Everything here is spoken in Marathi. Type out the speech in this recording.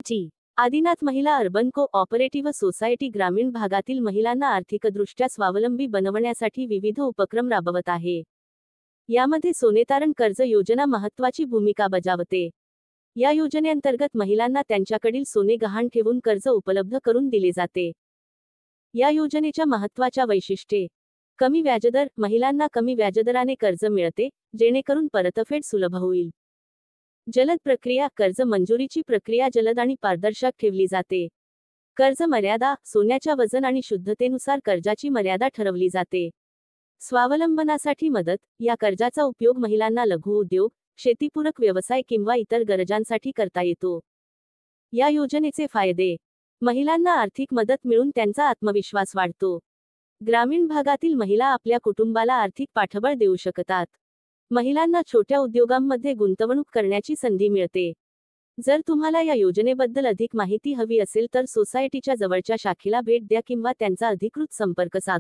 जी. आदिनाथ महिला अर्बन को-ऑपरेटिव्ह सोसायटी ग्रामीण भागातील महिलांना आर्थिकदृष्ट्या स्वावलंबी बनवण्यासाठी विविध उपक्रम राबवत आहे. यामध्ये सोनेतारण कर्ज योजना महत्त्वाची भूमिका बजावते. या योजनेअंतर्गत महिलांना त्यांच्याकडील सोने गहाण ठेवून कर्ज उपलब्ध करून दिले जाते. या योजनेच्या महत्त्वाच्या वैशिष्ट्ये: कमी व्याजदर, महिलांना कमी व्याजदराने कर्ज मिळते, जेणेकरून परतफेड सुलभ होईल. जलद प्रक्रिया, कर्ज मंजुरीची प्रक्रिया जलद आणि पारदर्शक ठेवली जाते. कर्ज मर्यादा, सोन्याच्या वजन आणि शुद्धतेनुसार कर्जाची मर्यादा ठरवली जाते. स्वावलंबनासाठी मदत, या कर्जाचा उपयोग महिलांना लघु उद्योग, शेतीपूरक व्यवसाय किंवा इतर गरजांसाठी करता येतो. या योजनेचे फायदे: महिलांना आर्थिक मदत मिळून त्यांचा आत्मविश्वास वाढतो. ग्रामीण भागातील महिला आपल्या कुटुंबाला आर्थिक पाठबळ देऊ शकतात. महिलांना छोट्या उद्योगांमध्ये गुंतवणूक करण्याची संधी मिळते. जर तुम्हाला या योजनेबद्दल अधिक माहिती हवी असेल तर सोसायटीच्या जवळच्या शाखेला भेट द्या किंवा त्यांचा अधिकृत संपर्क साधा.